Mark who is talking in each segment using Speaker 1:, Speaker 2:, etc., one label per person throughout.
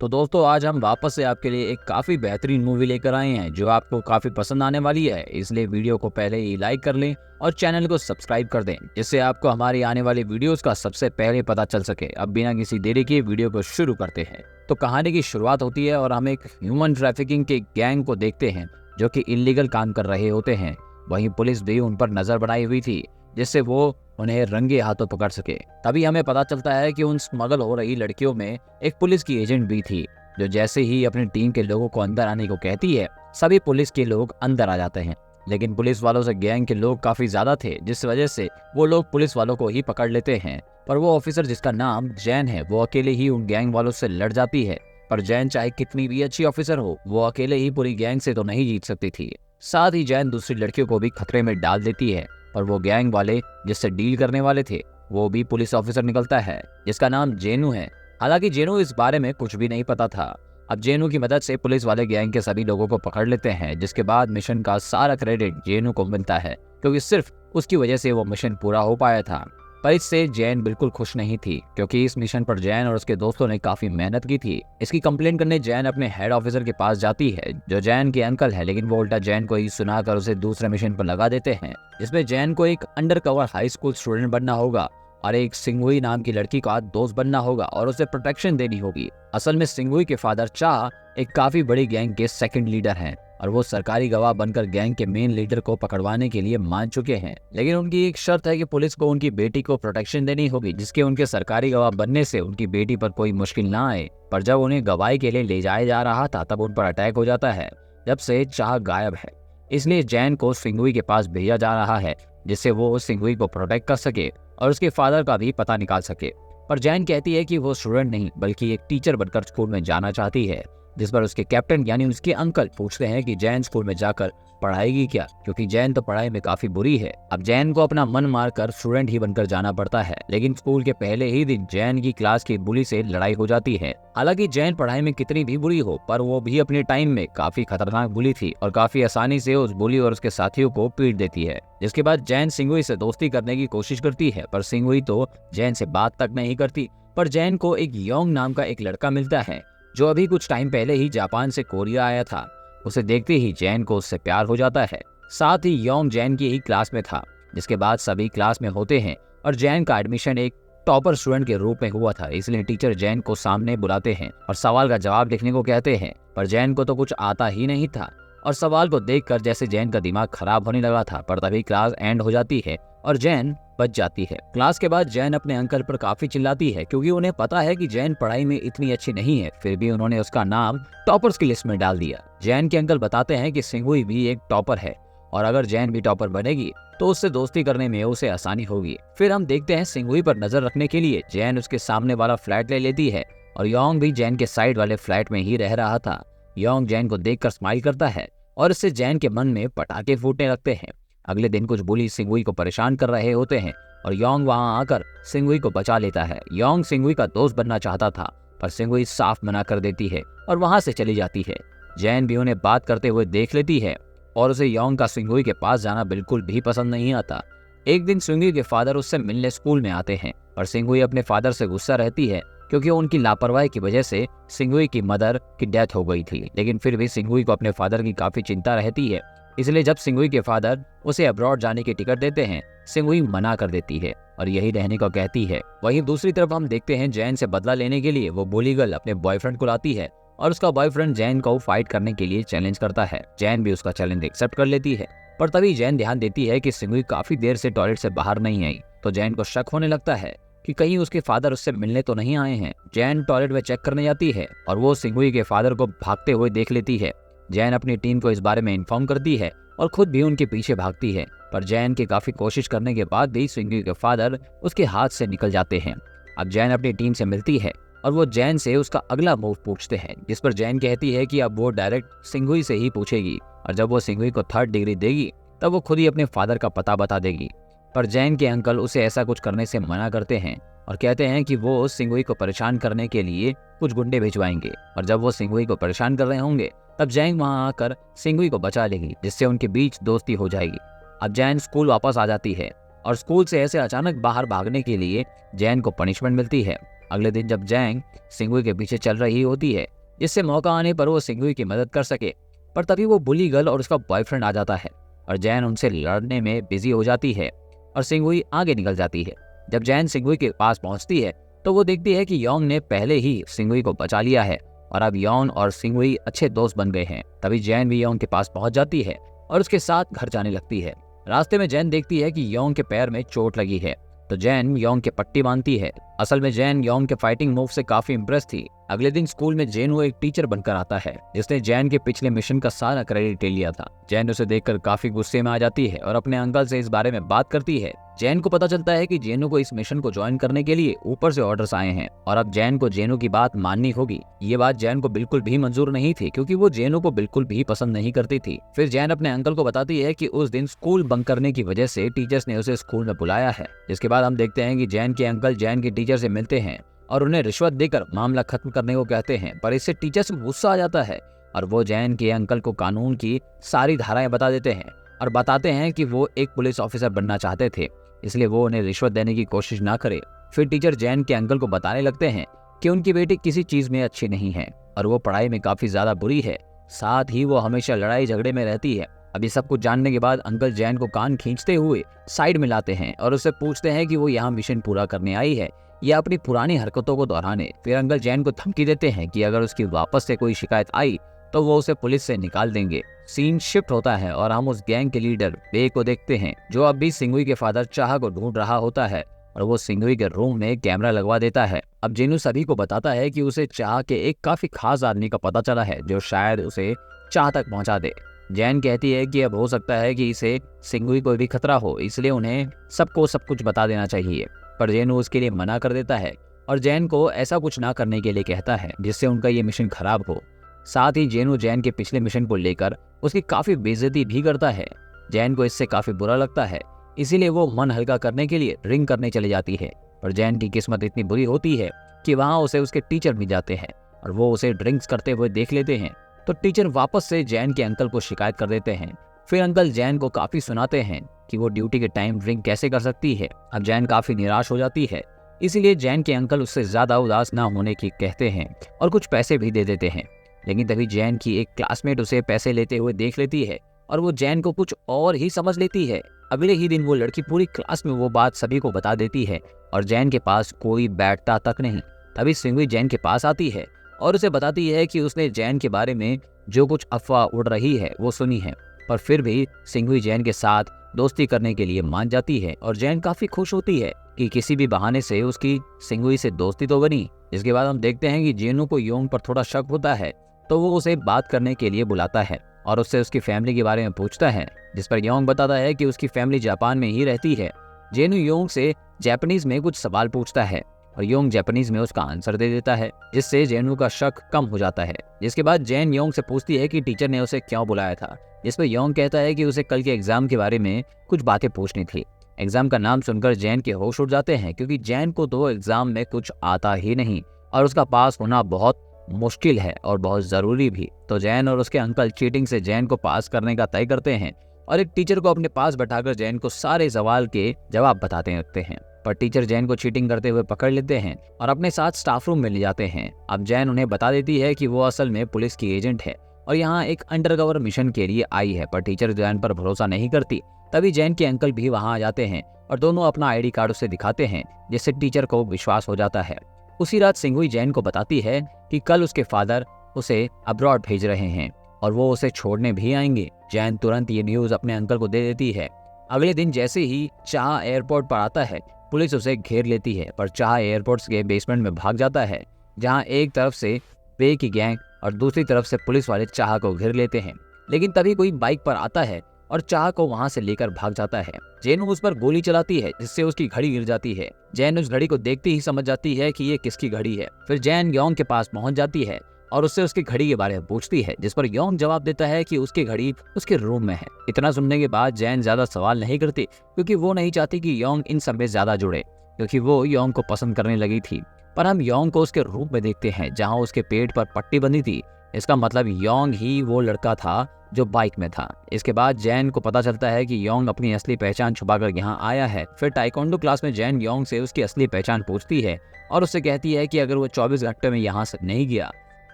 Speaker 1: तो दोस्तों आज हम वापस से आपके लिए एक काफ़ी बेहतरीन मूवी लेकर आए हैं जो आपको काफ़ी पसंद आने वाली है। इसलिए वीडियो को पहले ही लाइक कर लें और चैनल को सब्सक्राइब कर दें जिससे आपको हमारी आने वाली वीडियोस का सबसे पहले पता चल सके। अब बिना किसी देरी के वीडियो को शुरू करते हैं। तो कहानी की शुरुआत होती है और हम एक ह्यूमन ट्रैफिकिंग के गैंग को देखते हैं जो कि इलीगल काम कर रहे होते हैं। वहीं पुलिस भी उन पर नजर बनाई हुई थी जिससे वो उन्हें रंगे हाथों पकड़ सके। तभी हमें पता चलता है कि उन स्मगल हो रही लड़कियों में एक पुलिस की एजेंट भी थी जो जैसे ही अपनी टीम के लोगों को अंदर आने को कहती है सभी पुलिस के लोग अंदर आ जाते हैं। लेकिन पुलिस वालों से गैंग के लोग काफी ज्यादा थे जिस वजह से वो लोग पुलिस वालों को ही पकड़ लेते हैं। पर वो ऑफिसर जिसका नाम जैन है वो अकेले ही उन गैंग वालों से लड़ जाती है। पर जैन चाहे कितनी भी अच्छी ऑफिसर हो वो अकेले ही पूरी गैंग से तो नहीं जीत सकती थी। साथ ही जैन दूसरी लड़कियों को भी खतरे में डाल देती है। पर वो गैंग वाले जिससे डील करने वाले थे वो भी पुलिस ऑफिसर निकलता है जिसका नाम जेनू है। हालांकि जेनू इस बारे में कुछ भी नहीं पता था। अब जेनू की मदद से पुलिस वाले गैंग के सभी लोगों को पकड़ लेते हैं जिसके बाद मिशन का सारा क्रेडिट जेनू को मिलता है क्योंकि सिर्फ उसकी वजह से वो मिशन पूरा हो पाया था। पर इससे जैन बिल्कुल खुश नहीं थी क्योंकि इस मिशन पर जैन और उसके दोस्तों ने काफी मेहनत की थी। इसकी कंप्लेंट करने जैन अपने हेड ऑफिसर के पास जाती है जो जैन के अंकल है, लेकिन वो उल्टा जैन को ही सुनाकर उसे दूसरे मिशन पर लगा देते हैं जिसमें जैन को एक अंडरकवर हाई स्कूल स्टूडेंट बनना होगा और एक सिंगुई नाम की लड़की का दोस्त बनना होगा और उसे प्रोटेक्शन देनी होगी। असल में सिंगुई के फादर चाह एक काफी बड़ी गैंग के सेकंड लीडर हैं और वो सरकारी गवाह बनकर गैंग के मेन लीडर को पकड़वाने के लिए मान चुके हैं। लेकिन उनकी एक शर्त है कि पुलिस को उनकी बेटी को प्रोटेक्शन देनी होगी जिसके उनके सरकारी गवाह बनने से उनकी बेटी पर कोई मुश्किल ना आए। पर जब उन्हें गवाही के लिए ले जाया जा रहा था तब उन पर अटैक हो जाता है। जब से चाह गायब है इसलिए जैन को सिंगुई के पास भेजा जा रहा है जिससे वो सिंगुई को प्रोटेक्ट कर सके और उसके फादर का भी पता निकाल सके। पर जैन कहती है कि वो स्टूडेंट नहीं बल्कि एक टीचर बनकर स्कूल में जाना चाहती है, जिस पर उसके कैप्टन यानी उसके अंकल पूछते हैं कि जैन स्कूल में जाकर पढ़ाएगी क्या, क्योंकि जैन तो पढ़ाई में काफी बुरी है। अब जैन को अपना मन मारकर स्टूडेंट ही बनकर जाना पड़ता है। लेकिन स्कूल के पहले ही दिन जैन की क्लास की बुली से लड़ाई हो जाती है। हालांकि जैन पढ़ाई में कितनी भी बुरी हो पर वो भी अपने टाइम में काफी खतरनाक बुली थी और काफी आसानी से उस बुली और उसके साथियों को पीट देती है। जिसके बाद जैन सिंगुई से दोस्ती करने की कोशिश करती है पर सिंगुई तो जैन से बात तक नहीं करती। पर जैन को एक योंग नाम का एक लड़का मिलता है जो अभी कुछ टाइम पहले ही जापान से कोरिया आया था। उसे देखते ही जैन को उससे प्यार हो जाता है। साथ ही योंग जैन की ही क्लास में था। जिसके बाद सभी क्लास में होते हैं और जैन का एडमिशन एक टॉपर स्टूडेंट के रूप में हुआ था, इसलिए टीचर जैन को सामने बुलाते हैं और सवाल का जवाब लिखने को कहते हैं। पर जैन को तो कुछ आता ही नहीं था और सवाल को देखकर जैसे जैन का दिमाग खराब होने लगा था। पर तभी क्लास एंड हो जाती है और जैन बच जाती है। क्लास के बाद जैन अपने अंकल पर काफी चिल्लाती है क्योंकि उन्हें पता है कि जैन पढ़ाई में इतनी अच्छी नहीं है, फिर भी उन्होंने उसका नाम टॉपर्स की लिस्ट में डाल दिया। जैन के अंकल बताते हैं कि सिंगुई भी एक टॉपर है और अगर जैन भी टॉपर बनेगी तो उससे दोस्ती करने में उसे आसानी होगी। फिर हम देखते हैं सिंगुई पर नजर रखने के लिए जैन उसके सामने वाला फ्लैट ले लेती है और योंग भी जैन के साइड वाले फ्लैट में ही रह रहा था। योंग जैन को देखकर स्माइल करता है और इससे जैन के मन में पटाखे फूटने लगते हैं। अगले दिन कुछ बुली सिंगुई को परेशान कर रहे होते हैं और योंग वहां आकर सिंगुई को बचा लेता है। योंग सिंगुई का दोस्त बनना चाहता था पर सिंगुई साफ मना कर देती है और वहां से चली जाती है। जैन भी उन्हें बात करते हुए देख लेती है और उसे योंग का सिंगुई के पास जाना बिल्कुल भी पसंद नहीं आता। एक दिन सिंगुई के फादर उससे मिलने स्कूल में आते हैं और सिंगुई अपने फादर से गुस्सा रहती है क्योंकि उनकी लापरवाही की वजह से सिंगुई की मदर की डेथ हो गई थी। लेकिन फिर भी सिंगुई को अपने फादर की काफी चिंता रहती है, इसलिए जब सिंगुई के फादर उसे अब्रॉड जाने की टिकट देते हैं सिंगुई मना कर देती है और यही रहने को कहती है। वहीं दूसरी तरफ हम देखते हैं जैन से बदला लेने के लिए वो बुली गर्ल अपने बॉयफ्रेंड को लाती है और उसका बॉयफ्रेंड जैन को फाइट करने के लिए चैलेंज करता है। जैन भी उसका चैलेंज एक्सेप्ट कर लेती है। पर तभी जैन ध्यान देती है कि सिंगुई काफी देर से टॉयलेट से बाहर नहीं आई, तो जैन को शक होने लगता है कि कहीं उसके फादर उससे मिलने तो नहीं आए हैं। जैन टॉयलेट में चेक करने जाती है और वो सिंगुई के फादर को भागते हुए देख लेती है। जैन अपनी टीम को इस बारे में इन्फॉर्म करती है और खुद भी उनके पीछे भागती है। पर जैन के काफी कोशिश करने के बाद भी सिंगुई के फादर उसके हाथ से निकल जाते हैं। अब जैन अपनी टीम से मिलती है और वो जैन से उसका अगला मूव पूछते हैं, जिस पर जैन कहती है कि अब वो डायरेक्ट सिंगुई से ही पूछेगी और जब वो सिंगुई को 3rd डिग्री देगी तब वो खुद ही अपने फादर का पता बता देगी। पर जैन के अंकल उसे ऐसा कुछ करने से मना करते हैं और कहते हैं कि वो सिंगुई को परेशान करने के लिए कुछ गुंडे भिजवाएंगे और जब वो सिंगुई को परेशान कर रहे होंगे तब जैन वहां आकर सिंगुई को बचा लेगी जिससे उनके बीच दोस्ती हो जाएगी। अब जैन स्कूल वापस आ जाती है और स्कूल से ऐसे अचानक बाहर भागने के लिए जैन को पनिशमेंट मिलती है अगले दिन जब जैंग सिंगुई के पीछे चल रही होती है जिससे मौका आने पर वो सिंगुई की मदद कर सके, पर तभी वो बुली गर्ल और उसका बॉयफ्रेंड आ जाता है और जैन उनसे लड़ने में बिजी हो जाती है और सिंगुई आगे निकल जाती है। जब जैन सिंगुई के पास पहुंचती है तो वो देखती है कि योंग ने पहले ही सिंगुई को बचा लिया है और अब योंग और सिंगुई अच्छे दोस्त बन गए हैं। तभी जैन भी योंग के पास पहुंच जाती है और उसके साथ घर जाने लगती है। रास्ते में जैन देखती है कि योंग के पैर में चोट लगी है तो जैन योंग के पट्टी बांधती है। असल में जैन योंग के फाइटिंग मूव से काफी इम्प्रेस थी। अगले दिन स्कूल में जेनु एक टीचर बनकर आता है जिसने जैन के पिछले मिशन का सारा क्रेडिट ले लिया था। जैन उसे देखकर काफी गुस्से में आ जाती है और अपने अंकल से इस बारे में बात करती है। जैन को पता चलता है कि जेनु को इस मिशन को ज्वाइन करने के लिए ऊपर से ऑर्डर्स आए हैं और अब जैन को जेनु की बात माननी होगी। ये बात जैन को बिल्कुल भी मंजूर नहीं थी क्योंकि वो जेनु को बिल्कुल भी पसंद नहीं करती थी। फिर जैन अपने अंकल को बताती है कि उस दिन स्कूल बंक करने की वजह से टीचर्स ने उसे स्कूल में बुलाया है। जिसके बाद हम देखते हैं कि जैन के अंकल जैन के टीचर से मिलते हैं और उन्हें रिश्वत देकर मामला खत्म करने को कहते हैं, पर इससे टीचर्स को गुस्सा आ जाता है और वो जैन के अंकल को कानून की सारी धाराएं बता देते हैं और बताते हैं कि वो एक पुलिस ऑफिसर बनना चाहते थे, इसलिए वो उन्हें रिश्वत देने की कोशिश ना करे। फिर टीचर जैन के अंकल को बताने लगते हैं कि उनकी बेटी किसी चीज में अच्छी नहीं है और वो पढ़ाई में काफी ज्यादा बुरी है, साथ ही वो हमेशा लड़ाई झगड़े में रहती है। अब ये सब कुछ जानने के बाद अंकल जैन को कान खींचते हुए साइड में लाते हैं और उससे पूछते हैं कि वो यहाँ मिशन पूरा करने आई है या अपनी पुरानी हरकतों को दोहराने। फिर अंकल जैन को धमकी देते हैं कि अगर उसकी वापस से कोई शिकायत आई तो वो उसे पुलिस से निकाल देंगे। सीन शिफ्ट होता है और हम उस गैंग के लीडर बे को देखते हैं जो अब भी सिंगुई के फादर चाह को ढूंढ रहा होता है और वो सिंगुई के रूम में कैमरा लगवा देता है। अब जेनु सभी को बताता है कि उसे चाह के एक काफी खास आदमी का पता चला है जो शायद उसे चाह तक पहुंचा दे। जैन कहती है कि अब हो सकता है कि इसे सिंगुई को भी खतरा हो, इसलिए उन्हें सबको सब कुछ बता देना चाहिए, पर जेनु उसके लिए मना कर देता है और जैन को ऐसा कुछ ना करने के लिए कहता है जिससे उनका ये मिशन खराब हो। साथ ही जेनु जैन के पिछले मिशन को लेकर उसकी काफी बेइज्जती भी करता है। जैन को इससे काफी बुरा लगता है, इसीलिए वो मन हल्का करने के लिए ड्रिंक करने चली जाती है, पर जैन की किस्मत इतनी बुरी होती है कि वहाँ उसे उसके टीचर मिल जाते हैं और वो उसे ड्रिंक्स करते हुए देख लेते हैं तो टीचर वापस से जैन के अंकल को शिकायत कर देते हैं। फिर अंकल जैन को काफी सुनाते हैं कि वो ड्यूटी के टाइम ड्रिंक कैसे कर सकती है। अब जैन काफी निराश हो जाती है, इसीलिए जैन के अंकल उससे ज्यादा उदास ना होने की कहते हैं और कुछ पैसे भी दे देते हैं। लेकिन तभी जैन की एक क्लासमेट उसे पैसे लेते हुए देख लेती है और वो जैन को कुछ और ही समझ लेती है। अगले ही दिन वो लड़की पूरी क्लास में वो बात सभी को बता देती है और जैन के पास कोई बैठता तक नहीं। तभी सिंगुई जैन के पास आती है और उसे बताती है कि उसने जैन के बारे में जो कुछ अफवाह उड़ रही है वो सुनी है, पर फिर भी सिंगुई जैन के साथ दोस्ती करने के लिए मान जाती है और जैन काफी खुश होती है कि किसी भी बहाने से उसकी सिंगुई से दोस्ती तो बनी। जिसके बाद हम देखते हैं कि जेनु को योंग पर थोड़ा शक होता है तो वो उसे बात करने के लिए बुलाता है और उससे उसकी फैमिली के बारे में पूछता है, जिस पर योंग बताता है कि उसकी फैमिली जापान में ही रहती है। जेनु योंग से जापानीज में कुछ सवाल पूछता है और योंग जापानीज में उसका आंसर दे देता है, जिससे जेनु का शक कम हो जाता है। जिसके बाद जैन योंग से पूछती है कि टीचर ने उसे क्यों बुलाया था, जिस पर योंग कहता है कि उसे कल के एग्जाम के बारे में कुछ बातें पूछनी थी। एग्जाम का नाम सुनकर जैन के होश उड़ जाते हैं क्योंकि जैन को तो एग्जाम में कुछ आता ही नहीं और उसका पास होना बहुत मुश्किल है और बहुत जरूरी भी। तो जैन और उसके अंकल चीटिंग से जैन को पास करने का तय करते हैं और एक टीचर को अपने पास बैठाकर जैन को सारे सवाल के जवाब बताते रहते हैं, पर टीचर जैन को चीटिंग करते हुए पकड़ लेते हैं और अपने साथ स्टाफ रूम में ले जाते हैं। अब जैन उन्हें बता देती है कि वो असल में पुलिस की एजेंट है और यहाँ एक अंडरकवर मिशन के लिए आई है, पर टीचर जैन पर भरोसा नहीं करती। तभी जैन के अंकल भी वहाँ आ जाते हैं और दोनों अपना आईडी कार्ड उसे दिखाते हैं, जिससे टीचर को विश्वास हो जाता है। उसी रात सिंगुई जैन को बताती है कि कल उसके फादर उसे अब्रॉड भेज रहे हैं और वो उसे छोड़ने भी आएंगे। जैन तुरंत ये न्यूज अपने अंकल को दे देती है। अगले दिन जैसे ही चाह एयरपोर्ट पर आता है, पुलिस उसे घेर लेती है, पर चाह एयरपोर्ट के बेसमेंट में भाग जाता है, जहां एक तरफ से बे की गैंग और दूसरी तरफ से पुलिस वाले चाह को घेर लेते हैं। लेकिन तभी कोई बाइक पर आता है और चाह को वहां से लेकर भाग जाता है। जैन उस पर गोली चलाती है, जिससे उसकी घड़ी गिर जाती है। जैन उस घड़ी को देखते ही समझ जाती है कि ये किसकी घड़ी है। फिर जैन योंग के पास पहुंच जाती है और उससे उसकी घड़ी के बारे में पूछती है, जिस पर योंग जवाब देता है कि उसकी घड़ी उसके रूम में है। इतना सुनने के बाद जैन ज्यादा सवाल नहीं करती क्योंकि वो नहीं चाहती कि योंग इन सब में ज्यादा जुड़े, क्योंकि वो योंग को पसंद करने लगी थी। पर हम योंग को उसके रूप में देखते हैं जहां उसके पेट पर पट्टी बंधी थी। इसका मतलब योंग ही वो लड़का था जो बाइक में था। इसके बाद जैन को पता चलता है कि योंग अपनी असली पहचान छुपाकर यहाँ आया है। फिर टाइकोंडो क्लास में जैन योंग से उसकी असली पहचान पूछती है और उससे कहती है कि अगर वो 24 घंटे में यहाँ से नहीं गया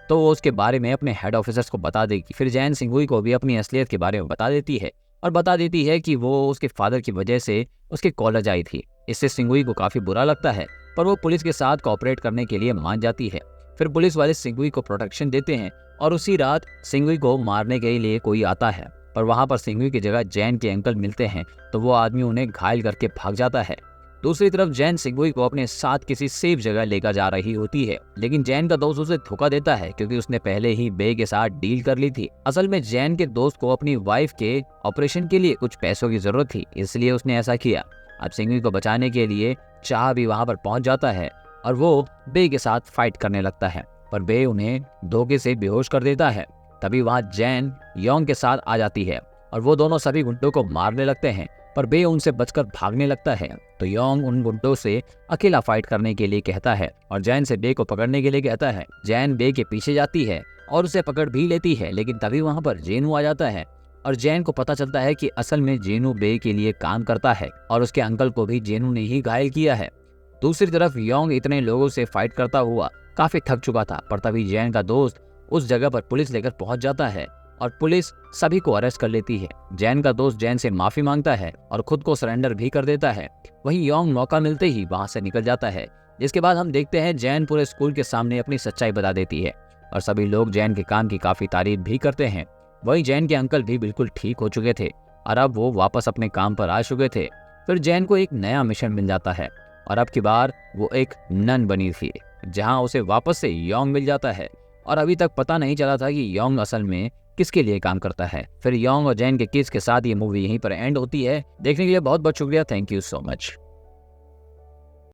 Speaker 1: तो वो उसके बारे में अपने हेड ऑफिसर्स को बता देगी। फिर जैन सिंगुई को भी अपनी असलियत के बारे में बता देती है और बता देती है कि वो उसके फादर की वजह से उसके कॉलेज आई थी। इससे सिंगुई को काफी बुरा लगता है, पर वो पुलिस के साथ कोऑपरेट करने के लिए मान जाती है। फिर पुलिस वाले सिंगुई को प्रोटेक्शन देते हैं और उसी रात सिंगुई को मारने के लिए कोई आता है, पर वहां पर सिंगुई की जगह जैन के अंकल मिलते हैं तो वो आदमी उन्हें घायल करके भाग जाता है। दूसरी तरफ जैन सिंगुई को अपने साथ किसी सेफ जगह लेकर जा रही होती है, लेकिन जैन का दोस्त उसे धोखा देता है क्योंकि उसने पहले ही बे के साथ डील कर ली थी। असल में जैन के दोस्त को अपनी वाइफ के ऑपरेशन के लिए कुछ पैसों की जरूरत थी, इसलिए उसने ऐसा किया। अब सिंगुई को बचाने के लिए चाह भी वहां पर पहुंच जाता है और वो बे के साथ फाइट करने लगता है, पर बे उन्हें धोखे से बेहोश कर देता है। तभी वहां जैन योंग के साथ आ जाती है और वो दोनों सभी गुंडों को मारने लगते हैं, पर बे उनसे बचकर भागने लगता है। तो योंग उन गुंडों से अकेला फाइट करने के लिए कहता है और जैन से बे को पकड़ने के लिए कहता है। जैन बे के पीछे जाती है और उसे पकड़ भी लेती है, लेकिन तभी वहां पर जेनू आ जाता है और जैन को पता चलता है कि असल में जेनू बे के लिए काम करता है और उसके अंकल को भी जेनू ने ही घायल किया है। दूसरी तरफ योंग इतने लोगों से फाइट करता हुआ काफी थक चुका था, पर तभी जैन का दोस्त उस जगह पर पुलिस लेकर पहुंच जाता है और पुलिस सभी को अरेस्ट कर लेती है। जैन का दोस्त जैन से माफी मांगता है और खुद को सरेंडर भी कर देता है। वहीं योंग मौका मिलते ही वहां से निकल जाता है, जिसके बाद हम देखते हैं जैन पूरे स्कूल के सामने अपनी सच्चाई बता देती है और सभी लोग जैन के काम की काफी तारीफ भी करते हैं। वहीं जैन के अंकल भी बिल्कुल ठीक हो चुके थे और अब वो वापस अपने काम पर आ चुके थे। फिर जैन को एक नया मिशन मिल जाता है और अब की बार वो एक नन बनी थी, जहां उसे वापस से योंग मिल जाता है और अभी तक पता नहीं चला था कि योंग असल में किसके लिए काम करता है। फिर योंग और जैन के किस के साथ ये मूवी यहीं पर एंड होती है। देखने के लिए बहुत बहुत शुक्रिया। Thank you so much.